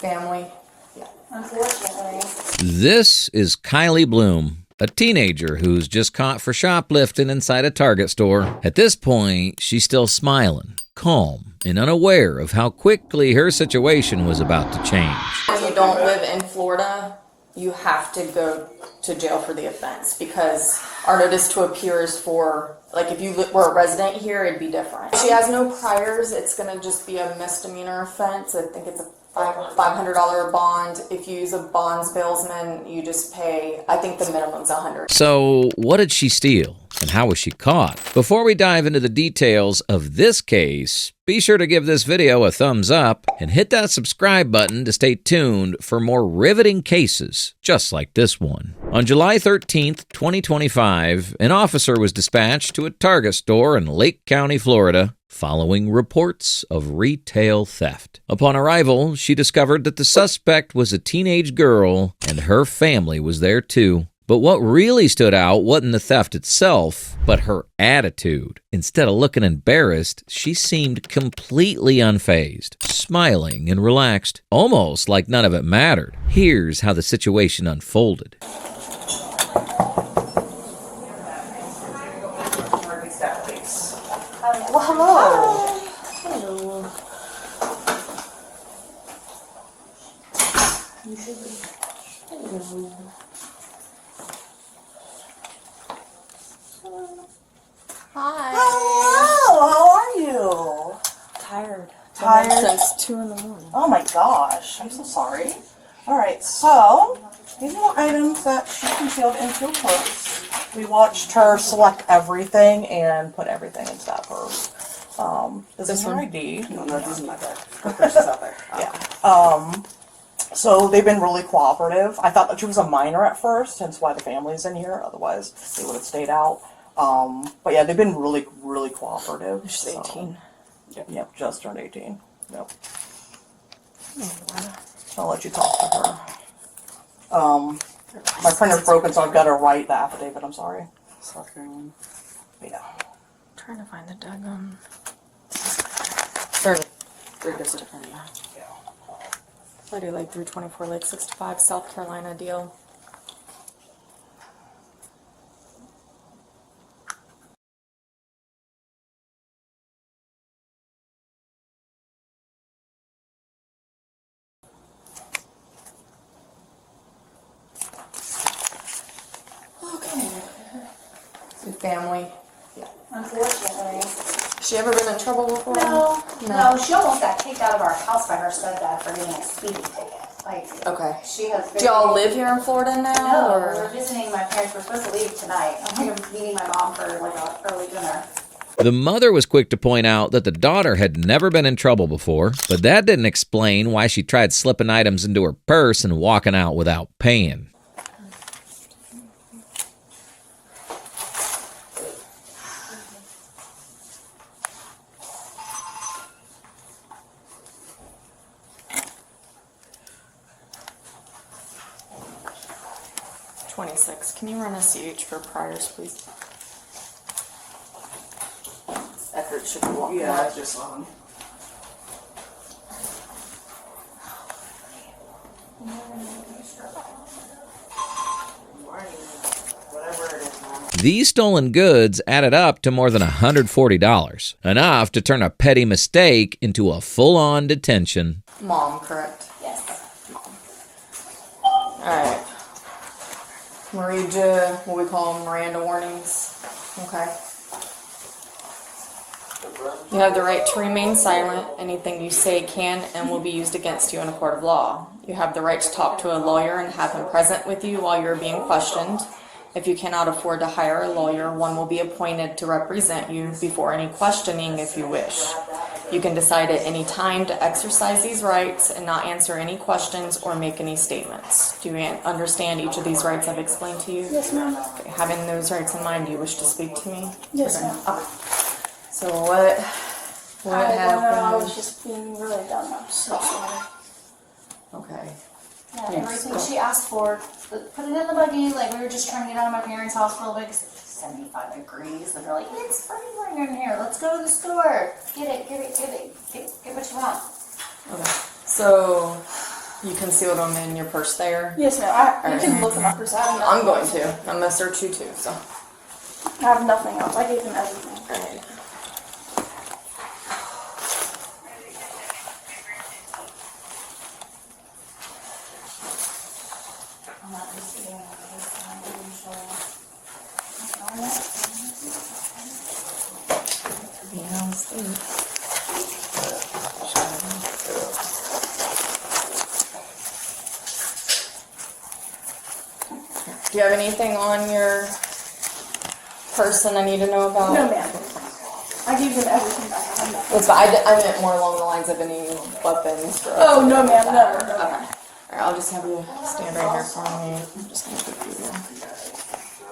family. Yeah. Unfortunately. This is Kylie Bloom, a teenager who's just caught for shoplifting inside a Target store. At this point, she's still smiling, calm, and unaware of how quickly her situation was about to change. When you don't live in Florida, you have to go to jail for the offense because our notice to appear is for, like, if you were a resident here, it'd be different. If she has no priors, it's going to just be a misdemeanor offense. I think it's a $500 bond. If you use a bondsman, you just pay, I think the minimum's $100. So, what did she steal? And how was she caught? Before we dive into the details of this case, be sure to give this video a thumbs up and hit that subscribe button to stay tuned for more riveting cases just like this one. On July 13th, 2025, an officer was dispatched to a Target store in Lake County, Florida, following reports of retail theft. Upon arrival, she discovered that the suspect was a teenage girl and her family was there too. But what really stood out wasn't the theft itself, but her attitude. Instead of looking embarrassed, she seemed completely unfazed, smiling and relaxed, almost like none of it mattered. Here's how the situation unfolded. Well, hello. Hello. Hello. Hi. Hello, how are you? Tired. Tired? Since 2 in the morning. Oh my gosh, I'm so sorry. Alright, so these are the items that she concealed into her purse. We watched her select everything and put everything into that purse. Is this her ID? No, this is not there. Her purse is out there. Yeah. So they've been really cooperative. I thought that she was a minor at first, hence why the family's in here. Otherwise, they would have stayed out. But yeah, they've been really, really cooperative. She's 18. Yep, just turned 18. Yep. I'll let you talk to her. My printer's broken, so I've got to write the affidavit. I'm sorry. South Carolina. Yeah. Trying to find the daggum. They're just different. Lady Lake 324 Lake 65 South Carolina deal. Your family. Yeah. Unfortunately. Has she ever been in trouble before? No, she almost got kicked out of our house by her stepdad for getting a speeding ticket. Like, Okay. she has. Do y'all live here in Florida now? No, or? we're visiting my parents. We're supposed to leave tonight. I'm meeting my mom for like an early dinner. The mother was quick to point out that the daughter had never been in trouble before, but that didn't explain why she tried slipping items into her purse and walking out without paying. Can you run a CH for priors, please? Eckert should be walking. Yeah, I just saw him. Whatever it is, man. These stolen goods added up to more than $140, enough to turn a petty mistake into a full-on detention. Mom, correct? Yes. Alright. Miranda, what we call them, Miranda warnings. Okay. You have the right to remain silent. Anything you say can and will be used against you in a court of law. You have the right to talk to a lawyer and have him present with you while you're being questioned. If you cannot afford to hire a lawyer, one will be appointed to represent you before any questioning if you wish. You can decide at any time to exercise these rights and not answer any questions or make any statements. Do you understand each of these rights I've explained to you? Yes, ma'am. Okay. Having those rights in mind, do you wish to speak to me? Yes, ma'am. Okay. So what happened? I was just being really dumb. I'm so sorry. Okay. Yeah, everything she asked for, put it in the buggy. Like, we were just trying to get out of my parents' house for a little bit because it's 75 degrees. And they're like, it's freezing in here. Let's go to the store. Get what you want. Okay. So You concealed them in your purse there? Yes, ma'am. You can look in my purse. I have nothing. I'm going to. I'm going to search you too, so. I have nothing else. I gave him everything. Alright. Do you have anything on your person I need to know about? No, ma'am. I gave him everything back. I have nothing. That's fine. I meant more along the lines of any weapons. Drugs, Oh, no, anything ma'am. like No, that. no. Okay. Alright, I'll just have you stand right here for me. I'm just going to keep you here.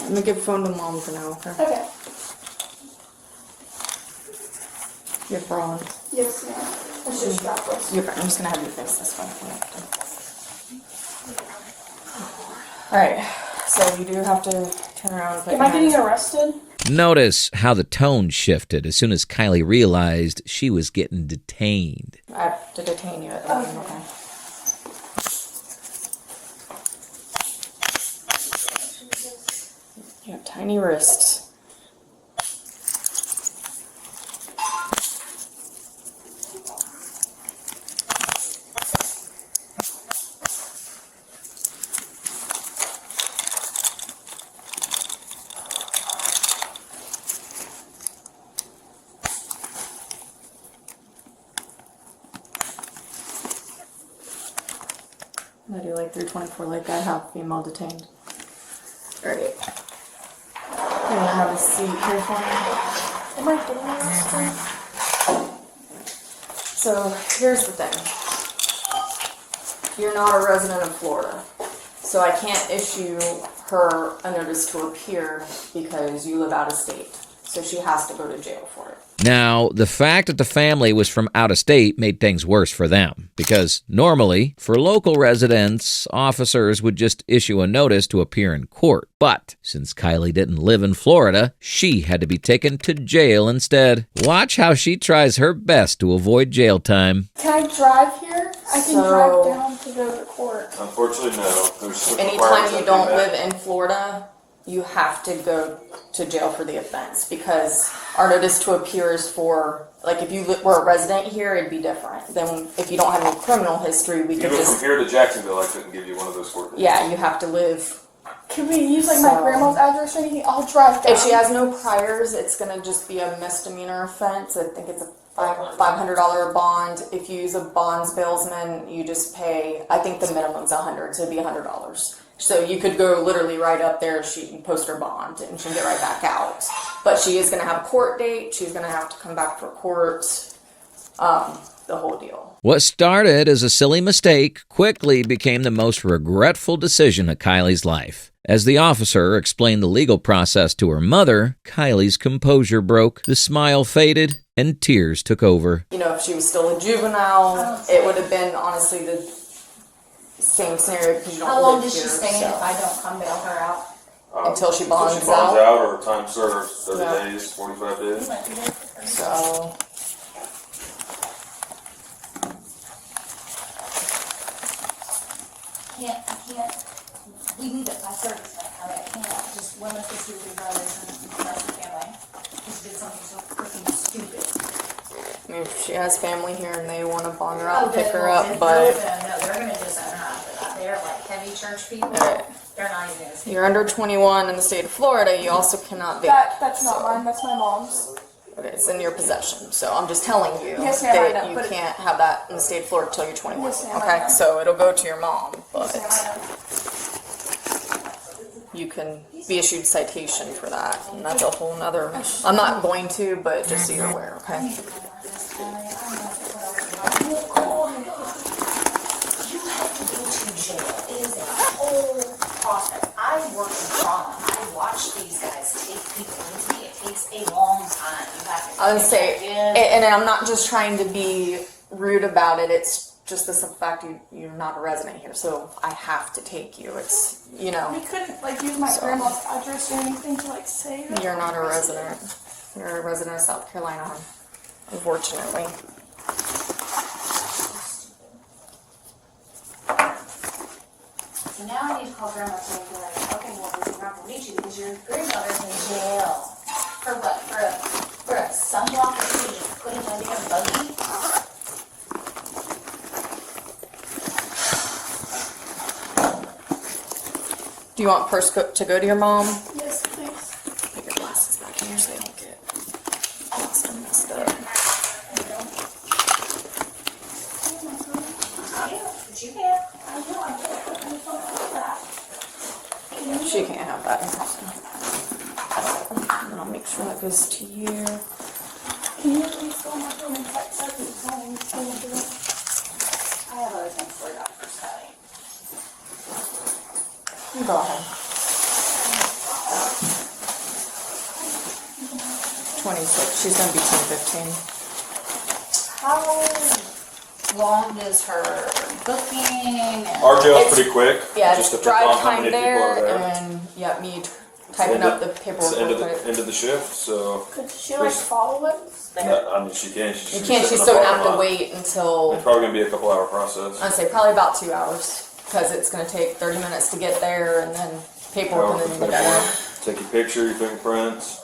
Let me give the phone to mom for now, okay? Okay. You're fraud. Yes, ma'am. It's just strapless. You're fine. I'm just gonna have you fix this one. Alright, so you do have to turn around and put Am your I getting hands- arrested? Notice how the tone shifted as soon as Kylie realized she was getting detained. I have to detain you at the moment, okay? You have tiny wrists. I do like 324, like I have female detained. Alright. You're gonna have a seat here for me. Am I getting arrested? So here's the thing. You're not a resident of Florida. So I can't issue her a notice to appear because you live out of state. So she has to go to jail for it. Now, the fact that the family was from out of state made things worse for them, because normally, for local residents, officers would just issue a notice to appear in court. But since Kylie didn't live in Florida, she had to be taken to jail instead. Watch how she tries her best to avoid jail time. Can I drive here? I can drive down to go to court. Unfortunately, no. There's some Anytime requirements you that don't do that. live in Florida, you have to go to jail for the offense because our notice to appear is for, like, if you were a resident here, it'd be different. Then if you don't have any criminal history, we could Even from just, here to Jacksonville, I couldn't give you one of those court dates. yeah, you have to live. Can we use like my So- grandma's address or anything? I'll drive down. If she has no priors, it's gonna just be a misdemeanor offense. I think it's a $500 bond. If you use a bondsbilsman, you just pay, I think the minimum's $100, so it'd be $100. So you could go literally right up there, she can post her bond and she can get right back out. But she is gonna have a court date, she's gonna have to come back for court, the whole deal. What started as a silly mistake quickly became the most regretful decision of Kylie's life. As the officer explained the legal process to her mother, Kylie's composure broke, the smile faded, and tears took over. You know, if she was still a juvenile, it would have been honestly the same scenario because you don't How long live does she here, stay so- if I don't come bail her out? Until she Until bonds she bonds out. out or time served, 30 Yeah. days, 45 days. So I can't, we need it by 30 tonight. I can't just limit this to the brothers and the rest of the family. She did something so freaking stupid. I mean, if she has family here and they want to bond her Oh, out, pick her well, up, no, but they're gonna disown her after that. They're like heavy church people. Alright. They're not even gonna see. you're under 21 in the state of Florida, you also cannot vape. That's not So- mine. That's my mom's. Okay, it's in your possession, so I'm just telling you Yes, ma'am, I that know, you but- can't have that in the state of Florida until you're 21. Yes, ma'am, I Okay, know. so it'll go to your mom, but Yes, ma'am, you can be issued citation for that, and that's a whole nother. I'm not going to, but just so you're aware, okay? You have to go to jail. It is a whole process. I work in trauma. I watch these guys take people into me. It takes a long time. You have to I would say, get and I'm not just trying to be rude about it. It's just the simple fact you're not a resident here, so I have to take you. It's, you know, We couldn't like use my grandma's address or anything to like say that you're not a resident. You're a resident of South Carolina, hon. Unfortunately. So now I need to call grandma to be like, okay, well, we're not gonna meet you because your granddaughter's in jail. For what? For a sunblock that you just put in a damn buggy? Do you want purse to go to your mom? yes, please. Put your glasses back in here so they don't get lost and messed up. But you can't. I know I did. I just don't know that. She can't have that. And I'll make sure that goes to you. Can you at least go on my phone and text her and tell me what's going to do? I have other things for Dr. Sally. Go ahead. 26. She's gonna be 10-15. How long is her booking? And Our jail's It's- pretty quick. Yeah, just it's depends drive on how time many people are there, there. and yeah, me typing up the paperwork It's the real quick. end of the shift, so Could she like follow us there? I mean she can. She's You can't. She's still gonna have to wait until It's probably gonna be a couple hour process. I'd say probably about 2 hours because it's gonna take 30 minutes to get there, and then paperwork, and then you gotta. Take your picture, your fingerprints.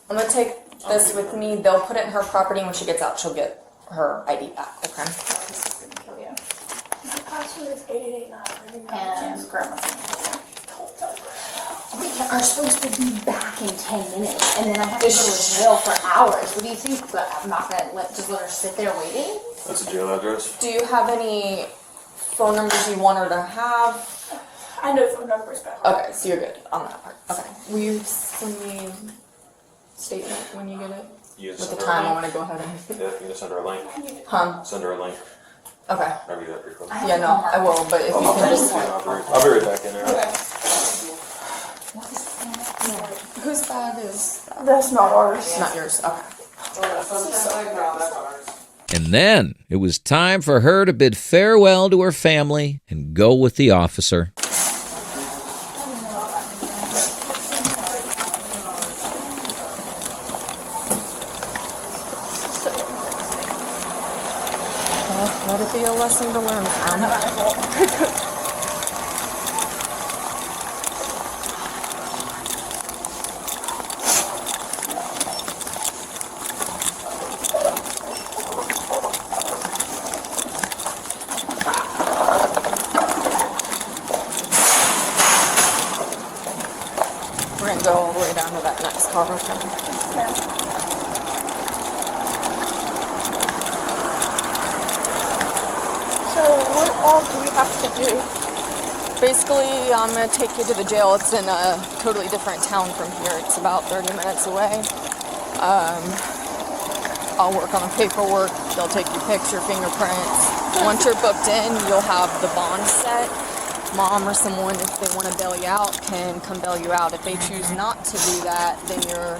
I'm gonna take this with me. They'll put it in her property. When she gets out, she'll get her ID back. Okay. This is gonna kill you. My password is 8889. And grandma's we are supposed to be back in 10 minutes, and then I have to go to jail for hours. What do you think? But I'm not gonna just let her sit there waiting. That's a jail address. Do you have any phone numbers you want her to have? I know phone numbers better. Okay, so you're good on that part. Okay. Will you send me a statement when you get it? You With just the send her time a I link. want to go ahead and. Yeah, you can send her a link. Send her a link. Okay. I'll be that pretty quick. Yeah, no, I will, but if you can just. I'll be right back in there. Whose bag is that? That's not ours. Not yours. Okay. And then it was time for her to bid farewell to her family and go with the officer. Let it be a lesson to learn from. We're gonna go all the way down to that next car. Okay. So what all do we have to do? Basically, I'm gonna take you to the jail. It's in a totally different town from here. It's about 30 minutes away. I'll work on the paperwork. They'll take your picture, fingerprints. Once you're booked in, you'll have the bond set. Mom or someone, if they want to bail you out, can come bail you out. If they choose not to do that, then you're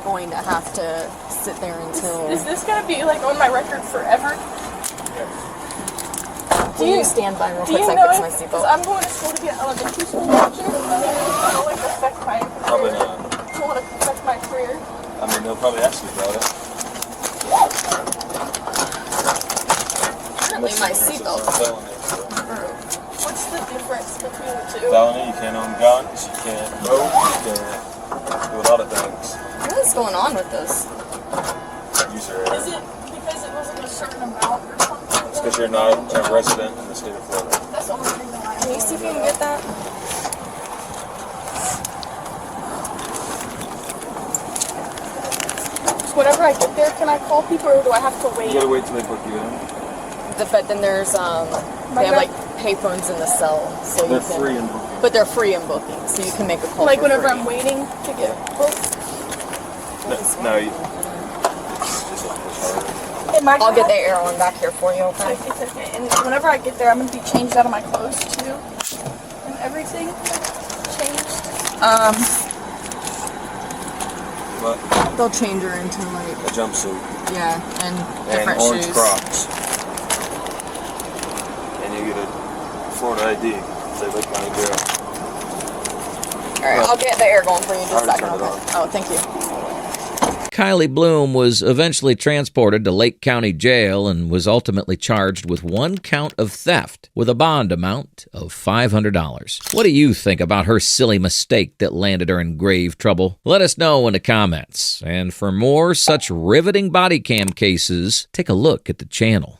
going to have to sit there until. Is this gonna be like on my record forever? Will you stand by real Do quick you so I know fix my if, because seatbelt? I'm going to school to be an elementary school teacher, it'll like affect my Probably career. not. It'll like affect my career. I mean, they'll probably ask you about it. Apparently my seatbelt. What's the difference between the two? Felony, you can't own guns, you can't vote, you can't do a lot of things. What is going on with this? User Is it because it wasn't a certain amount or something? It's because you're not a resident in the state of Florida. That's the only reason why. Can you see if you can get that? So whenever I get there, can I call people or do I have to You wait? gotta wait till they book you in. But then there's they have like payphones in the cell, so They're you can. free in booking. But they're free in booking, so you can make a call. Like for whenever free. I'm waiting to get booked? No, you. Am I I'll get the gonna arrow one back here for you. Okay. have- It's okay. And whenever I get there, I'm gonna be changed out of my clothes too, and everything changed. What? They'll change her into like A jumpsuit. yeah, and And different orange shoes. Crocs. And you get a Florida ID. Say Lake County Jail. All right, I'll get the air going for you in just a Already second. turned it Okay. Oh, thank you. Kylie Bloom was eventually transported to Lake County Jail and was ultimately charged with 1 count of theft with a bond amount of $500. What do you think about her silly mistake that landed her in grave trouble? Let us know in the comments. And for more such riveting body cam cases, take a look at the channel.